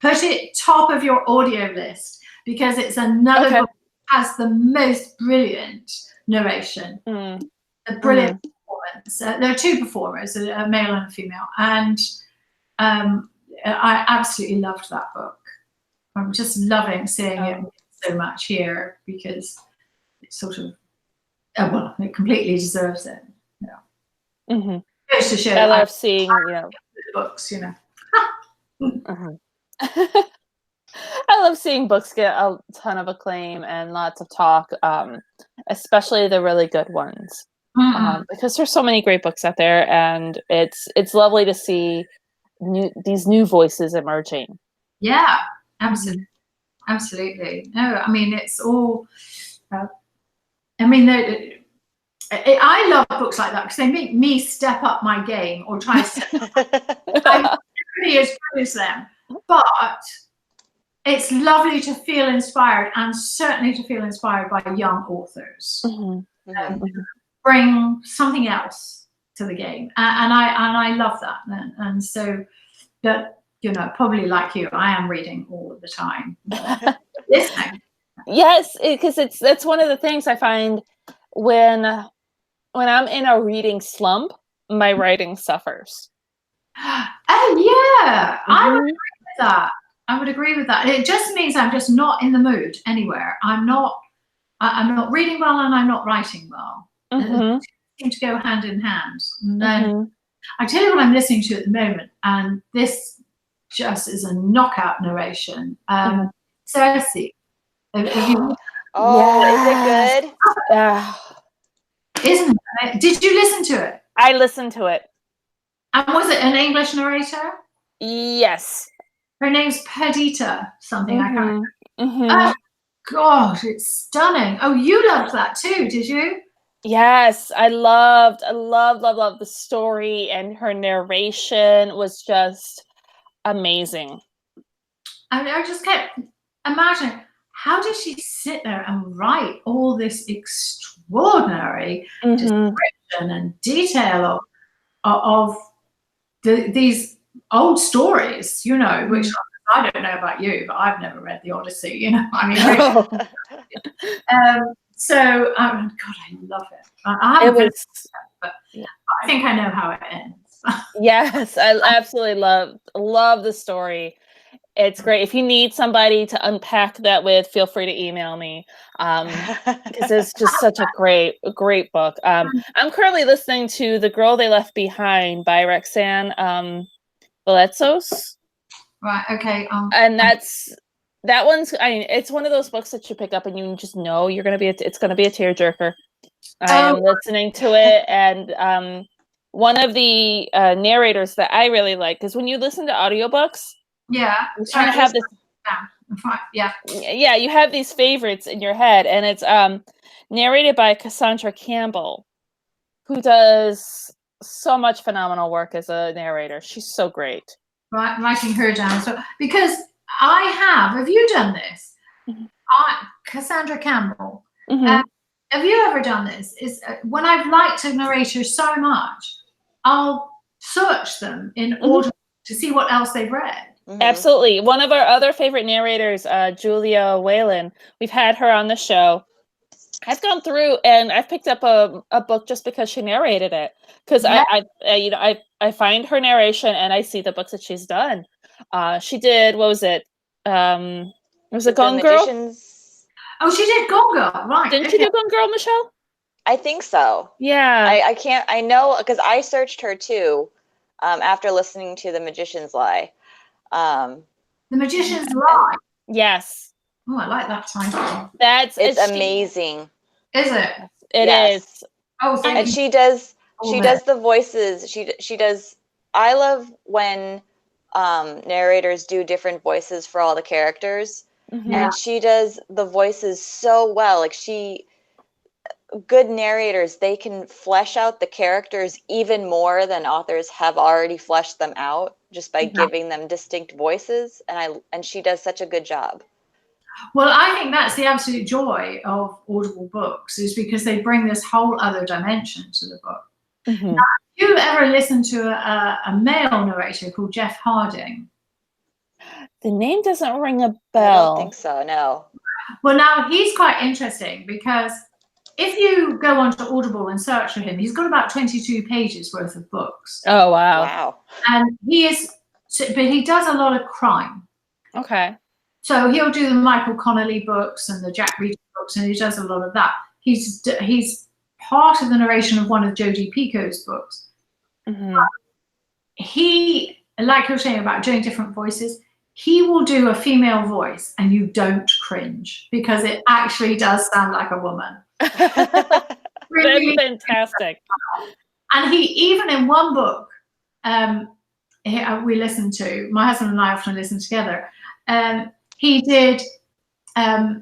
Put it top of your audio list, because it's another book that has the most brilliant narration. A brilliant performance. There are 2 performers, a male and a female, and I absolutely loved that book. I'm just loving seeing it so much here, because it's sort of, it completely deserves it. Goes to show I love seeing books, I love seeing books get a ton of acclaim and lots of talk, especially the really good ones, because there's so many great books out there, and it's lovely to see these new voices emerging. Yeah, absolutely. No, I mean, it's all. I mean, I love books like that because they make me step up my game or try to. I'm not really as good as them, but it's lovely to feel inspired, and certainly to feel inspired by young authors. Bring something else to the game, and I love that, and so that, probably like you, I am reading all the time, listening. Yes, because that's one of the things I find when I'm in a reading slump, my writing suffers. Oh yeah, I would agree with that. It just means I'm just not in the mood anywhere. I'm not reading well, and I'm not writing well. They seem to go hand in hand. And then I tell you what I'm listening to at the moment, and this just is a knockout narration. Cersei. Is it good? Isn't it? Did you listen to it? I listened to it. And was it an English narrator? Yes. Her name's Perdita something. I can't remember. Oh gosh, it's stunning. Oh, you loved that too, did you? Yes, I loved the story, and her narration was just amazing. I just kept imagining, how did she sit there and write all this extraordinary description and detail of these old stories, which I don't know about you, but I've never read the Odyssey, I mean, so God, I love it. I haven't read it, but I think I know how it ends. Yes, I absolutely love the story. It's great. If you need somebody to unpack that with, feel free to email me, because it's just such a great book. I'm currently listening to The Girl They Left Behind by Roxanne Bledsoe. Right. Okay. And that one's. I mean, it's one of those books that you pick up and you just know it's gonna be a tearjerker. I am listening to it, and one of the narrators that I really like, because when you listen to audiobooks, you kind of have this. Yeah, you have these favorites in your head, and it's narrated by Cassandra Campbell, who does so much phenomenal work as a narrator. She's so great. Right, writing her down. So, because have you done this? Cassandra Campbell. Have you ever done this? Is when I've liked a narrator so much, I'll search them in order to see what else they've read. Absolutely. One of our other favorite narrators, Julia Whalen, we've had her on the show. I've gone through and I've picked up a book just because she narrated it. Because I find her narration and I see the books that she's done. She did, what was it? Was it Gone Girl? Oh, she did Gone Girl, right. Didn't she do Gone Girl, Michelle? I think so. Yeah. I know, because I searched her too after listening to The Magician's Lie. The Magician's Lie? Yes. Oh, I like that title. It's amazing. Is it? It is. Oh, thank you. And she does the voices. She does. I love when narrators do different voices for all the characters, and she does the voices so well. Like good narrators, they can flesh out the characters even more than authors have already fleshed them out just by giving them distinct voices. And she does such a good job. Well, I think that's the absolute joy of Audible books, is because they bring this whole other dimension to the book. Now, have you ever listened to a male narrator called Jeff Harding? The name doesn't ring a bell. I don't think so, no. Well, now he's quite interesting, because if you go onto Audible and search for him, he's got about 22 pages worth of books. Oh, wow. And but he does a lot of crime. Okay. So he'll do the Michael Connolly books and the Jack Reacher books, and he does a lot of that. He's part of the narration of one of Jodi Picoult's books. He, like you're saying about doing different voices, he will do a female voice and you don't cringe, because it actually does sound like a woman. Really fantastic. And he, even in one book we listened to, my husband and I often listen together, he did a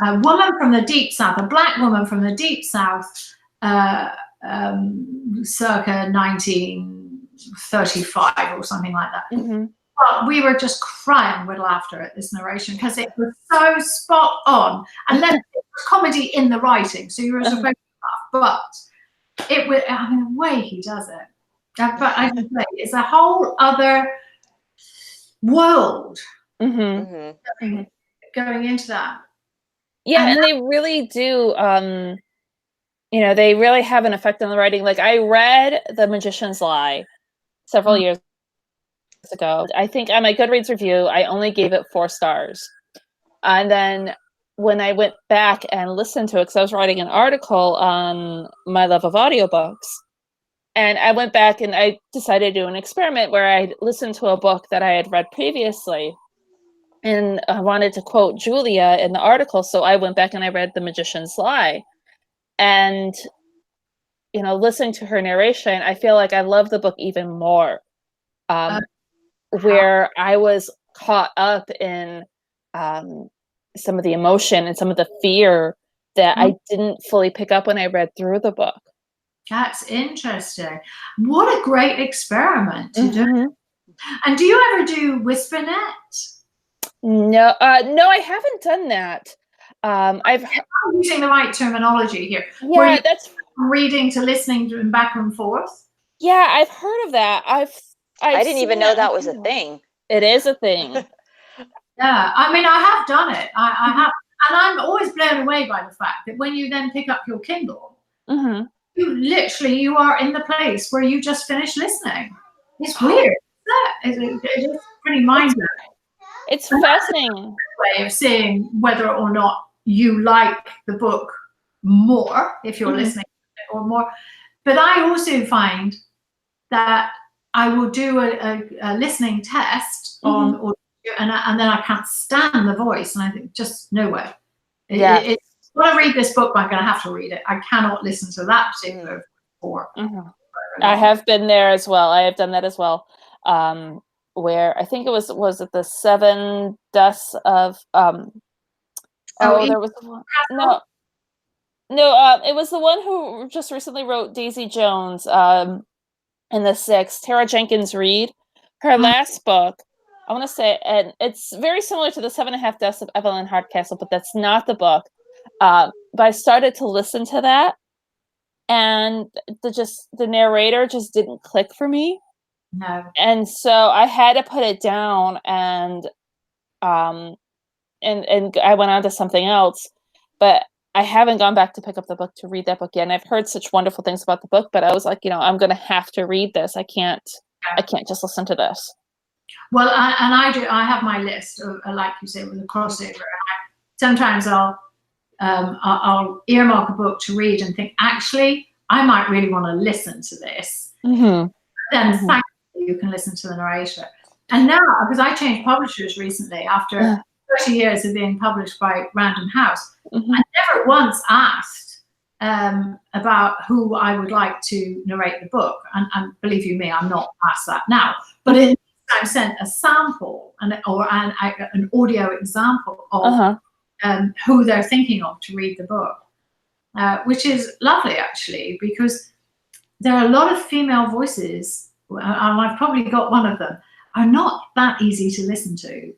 woman from the Deep South, a black woman from the Deep South, circa 1935 or something like that. But we were just crying with laughter at this narration, because it was so spot on. And then it was comedy in the writing, so you were supposed to laugh. But it was, I mean, the way he does it. But I can say, it's a whole other world going into that. Yeah, and they really do, they really have an effect on the writing. Like, I read The Magician's Lie several years ago. I think on my Goodreads review, I only gave it 4 stars. And then when I went back and listened to it, because I was writing an article on my love of audiobooks, and I went back and I decided to do an experiment where I listened to a book that I had read previously. And I wanted to quote Julia in the article, so I went back and I read The Magician's Lie. And, listening to her narration, I feel like I love the book even more. Where I was caught up in some of the emotion and some of the fear that I didn't fully pick up when I read through the book. That's interesting. What a great experiment to do. And do you ever do WhisperNet? No, I haven't done that. I'm using the right terminology here. Yeah, that's reading to listening to back and forth. Yeah, I've heard of that. I didn't even know that was a thing. It is a thing. Yeah, I mean, I have done it. I have, and I'm always blown away by the fact that when you then pick up your Kindle, you are in the place where you just finished listening. It's weird. It's pretty mind-blowing. It's fascinating way of seeing whether or not you like the book more, if you're listening or more. But I also find that I will do a listening test on audio, and then I can't stand the voice, and I think, just no way. When I read this book, I'm going to have to read it. I cannot listen to that particular book. I have been there as well. I have done that as well. Where I think it was it the 7 Deaths of there was one, it was the one who just recently wrote Daisy Jones in the 6, Tara Jenkins Reid, her last book, I want to say, and it's very similar to the 7.5 Deaths of Evelyn Hardcastle, but that's not the book. But I started to listen to that, and the narrator just didn't click for me. No. And so I had to put it down, and I went on to something else, but I haven't gone back to pick up the book to read that book yet. And I've heard such wonderful things about the book, but I was like, I'm going to have to read this. I can't just listen to this. Well, I have my list of, like you say, with a crossover. Sometimes I'll earmark a book to read and think, actually, I might really want to listen to this. Mm-hmm. Then thankfully you can listen to the narrator. And now, because I changed publishers recently after 30 years of being published by Random House, I never once asked about who I would like to narrate the book. And believe you me, I'm not asked that now. But I'm sent a sample or an audio example of who they're thinking of to read the book, which is lovely, actually, because there are a lot of female voices, and I've probably got one of them, are not that easy to listen to.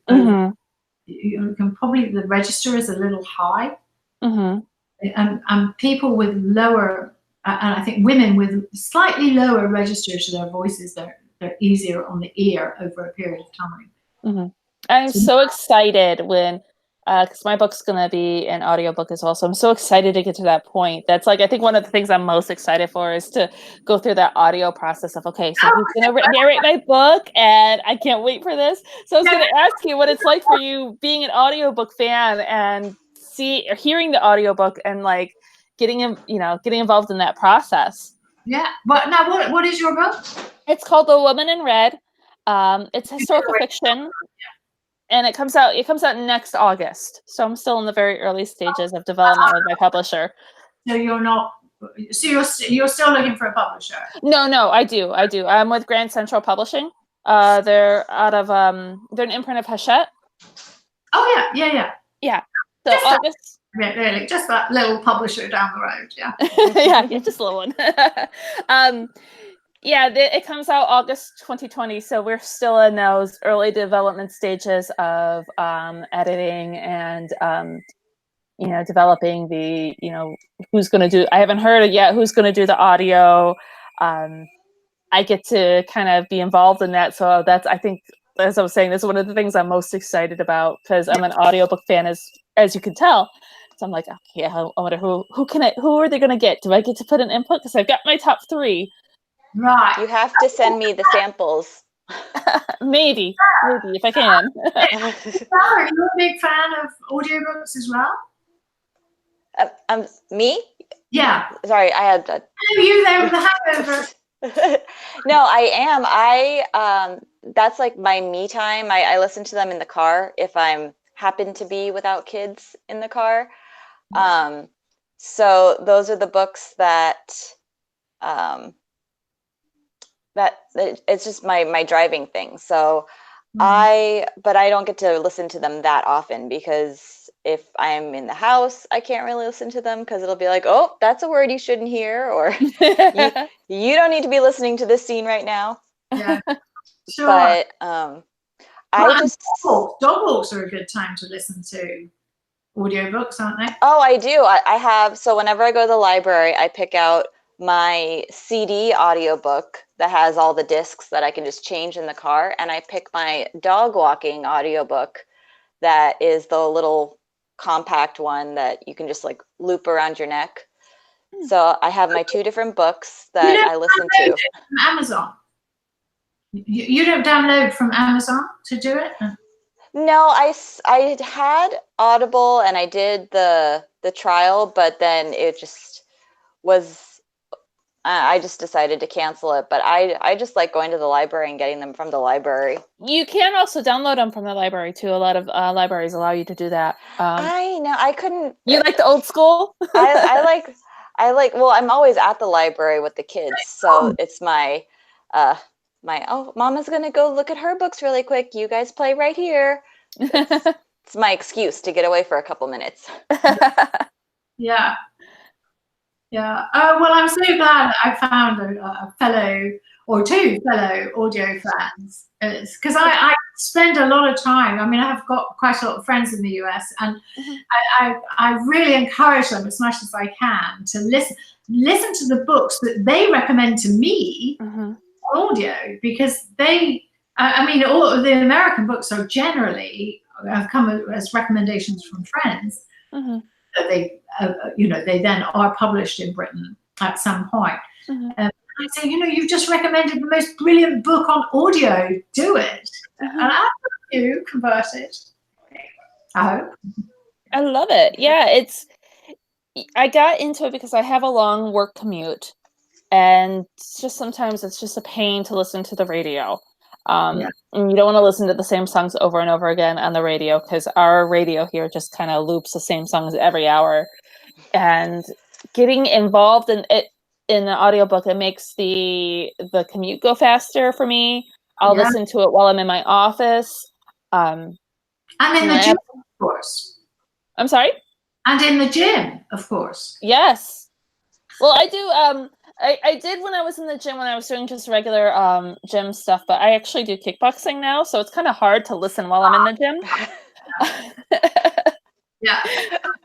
You can probably, the register is a little high, and people with lower, and I think women with slightly lower registers to their voices, they're easier on the ear over a period of time. I'm so excited when, because my book's going to be an audiobook as well. So I'm so excited to get to that point. That's like, I think one of the things I'm most excited for is to go through that audio process of, okay, so who's going to narrate my book? And I can't wait for this. So I was going to ask you what it's like for you being an audiobook fan and hearing the audiobook and like getting involved in that process. Yeah. But now what is your book? It's called The Woman in Red. It's historical fiction. And it comes out next August. So I'm still in the very early stages of development with my publisher. So you're still looking for a publisher? No, I do. I'm with Grand Central Publishing. They're out of they're an imprint of Hachette. Oh yeah. So August. Really, just that little publisher down the road. Yeah. yeah, just a little one. It comes out August 2020, so we're still in those early development stages of editing and developing the who's going to do. I haven't heard it yet. Who's going to do the audio? I get to kind of be involved in that, so that's, I think, as I was saying, that's one of the things I'm most excited about because I'm an audiobook fan, as you can tell. So I'm like, okay, I wonder who are they going to get? Do I get to put an input? Because I've got my top 3. Right. You have to send me the samples. maybe if I can. Are you a big fan of audiobooks as well? Me? Yeah. Sorry, I had that. You there with the hangover? No, I am. That's like my me time. I listen to them in the car if I'm happen to be without kids in the car. So those are the books that it's just my driving thing. So I don't get to listen to them that often because if I'm in the house, I can't really listen to them because it'll be like, oh, that's a word you shouldn't hear, or you don't need to be listening to this scene right now. Yeah, sure. But dog walks are a good time to listen to audiobooks, aren't they? Oh, I do. I have. So whenever I go to the library, I pick out my CD audiobook that has all the discs that I can just change in the car. And I pick my dog walking audiobook that is the little compact one that you can just like loop around your neck. So I have my 2 different books that I listen to. From Amazon. You don't download from Amazon to do it? No, I had Audible and I did the trial, but then it just was. I just decided to cancel it, but I just like going to the library and getting them from the library. You can also download them from the library too. A lot of libraries allow you to do that. I know. I couldn't. You like the old school? I like. Well, I'm always at the library with the kids, so it's my Mama's gonna go look at her books really quick. You guys play right here. It's my excuse to get away for a couple minutes. Yeah. Yeah. Oh, well, I'm so glad that I found a fellow or 2 fellow audio fans. Because I spend a lot of time. I mean, I've got quite a lot of friends in the US, and I really encourage them as much as I can to listen to the books that they recommend to me audio because they, I mean, all of the American books are generally have come as recommendations from friends. Mm-hmm. That they, they then are published in Britain at some point. Mm-hmm. I say, you've just recommended the most brilliant book on audio. Do it, Mm-hmm. and I'll help you convert it. I hope. I love it. Yeah, I got into it because I have a long work commute, and sometimes it's just a pain to listen to the radio. And you don't want to listen to the same songs over and over again on the radio because our radio here just kind of loops the same songs every hour. And getting involved in it in the audiobook, it makes the commute go faster for me. I'll listen to it while I'm in my office. And in the gym, of course. I'm sorry? And in the gym, of course. Yes. Well, I do. I did when I was in the gym when I was doing just regular gym stuff, but I actually do kickboxing now, so it's kind of hard to listen while I'm in the gym. Yeah.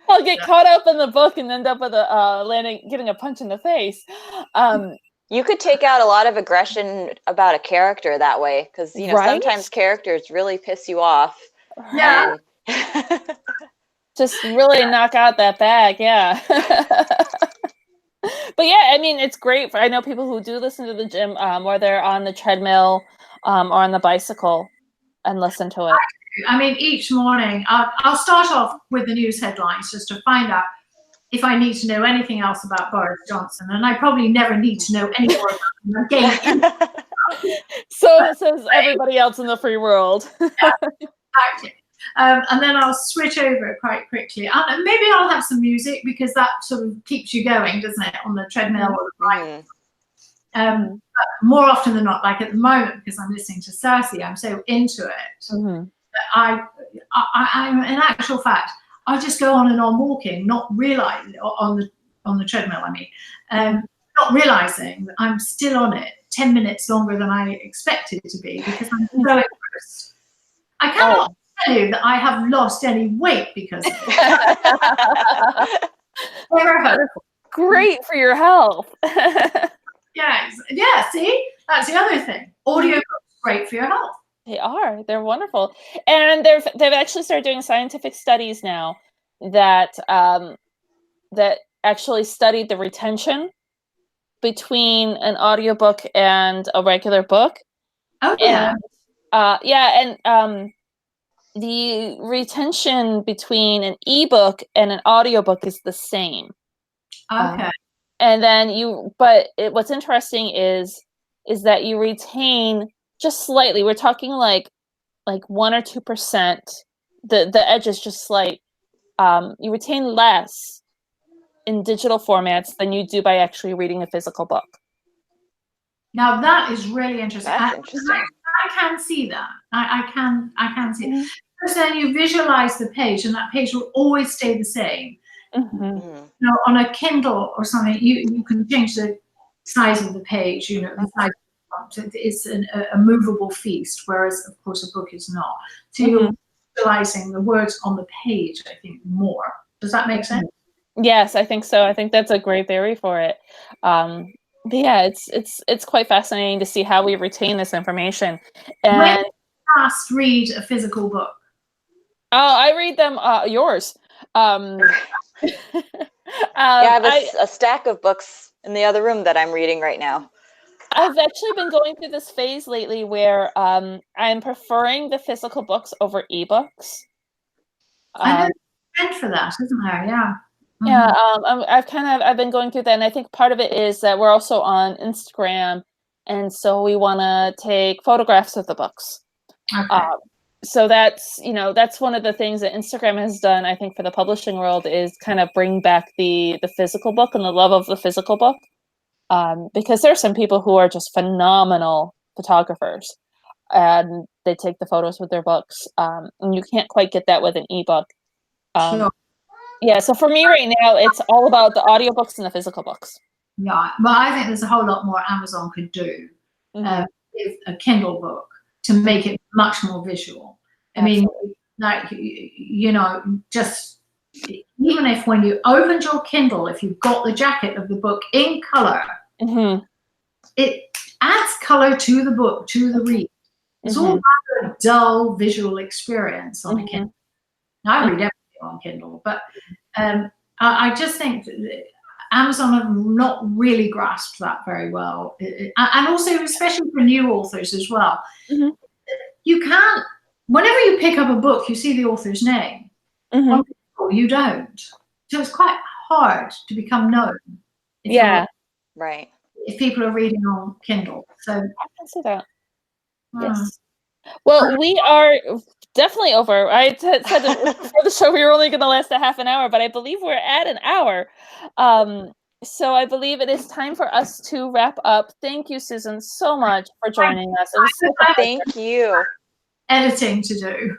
I'll get caught up in the book and end up with getting a punch in the face. You could take out a lot of aggression about a character that way, because sometimes characters really piss you off. Yeah. Just really knock out that bag, yeah. But yeah, I mean, it's great. I know people who do listen to the gym, or they're on the treadmill, or on the bicycle, and listen to it. I mean, each morning, I'll start off with the news headlines just to find out if I need to know anything else about Boris Johnson, and I probably never need to know any more about him again. So says everybody else in the free world. Yeah, exactly. And then I'll switch over quite quickly. And maybe I'll have some music because that sort of keeps you going, doesn't it, on the treadmill or the bike. But more often than not, like at the moment, because I'm listening to Cersei, I'm so into it. Mm-hmm. I'm in actual fact, I'll just go on and on walking, not realizing on the treadmill. I mean, not realizing that I'm still on it 10 minutes longer than I expected to be because I'm so engrossed. I cannot tell you that I have lost any weight because of it. Great for your health. Yeah. See, that's the other thing. Audio books great for your health. They are. They're wonderful, and they've actually started doing scientific studies now that that actually studied the retention between an audiobook and a regular book. Oh yeah. And the retention between an ebook and an audiobook is the same. Okay. And then what's interesting is that you retain just slightly. We're talking like 1 or 2%. The edge is just slight. You retain less in digital formats than you do by actually reading a physical book. Now that is really interesting. That's interesting. I can see that. I can see it. Because then you visualize the page, and that page will always stay the same. Mm-hmm. On a Kindle or something, you can change the size of the page. The size of the font. It's a movable feast, whereas of course a book is not. So you're visualizing the words on the page, I think, more. Does that make sense? Yes, I think so. I think that's a great theory for it. But yeah, it's quite fascinating to see how we retain this information. And when did you last read a physical book? I read them. Yours. Yeah, I have a stack of books in the other room that I'm reading right now. I've actually been going through this phase lately where I'm preferring the physical books over ebooks. I know there's a trend for that, isn't there? Yeah. Mm-hmm. Yeah, I've been going through that, and I think part of it is that we're also on Instagram, and so we want to take photographs of the books. Okay. So that's one of the things that Instagram has done, I think, for the publishing world is kind of bring back the physical book and the love of the physical book, because there are some people who are just phenomenal photographers, and they take the photos with their books, and you can't quite get that with an ebook. Sure. Yeah, so for me right now, it's all about the audiobooks and the physical books. Yeah, well, I think there's a whole lot more Amazon could do with a Kindle book to make it much more visual. I mean, like, just even if when you opened your Kindle, if you've got the jacket of the book in color, adds color to the book, to the read. It's all rather a dull visual experience on a Kindle. Now, I read everything on Kindle, but I just think that Amazon have not really grasped that very well. And also, especially for new authors as well. You can't, whenever you pick up a book, you see the author's name. On Kindle, you don't. So it's quite hard to become known. Right. If people are reading on Kindle. So I can see that. Yes. Well, we are definitely over. I said that before the show we were only going to last a half an hour, but I believe we're at an hour. So I believe it is time for us to wrap up. Thank you, Susan, so much for joining us. It was such a pleasure. Thank you. Editing to do.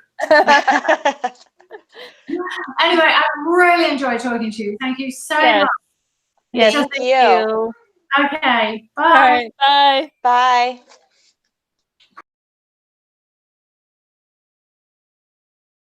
Anyway, I really enjoyed talking to you. Thank you so much. Yes, thank you. Okay. Bye. All right, bye. Bye.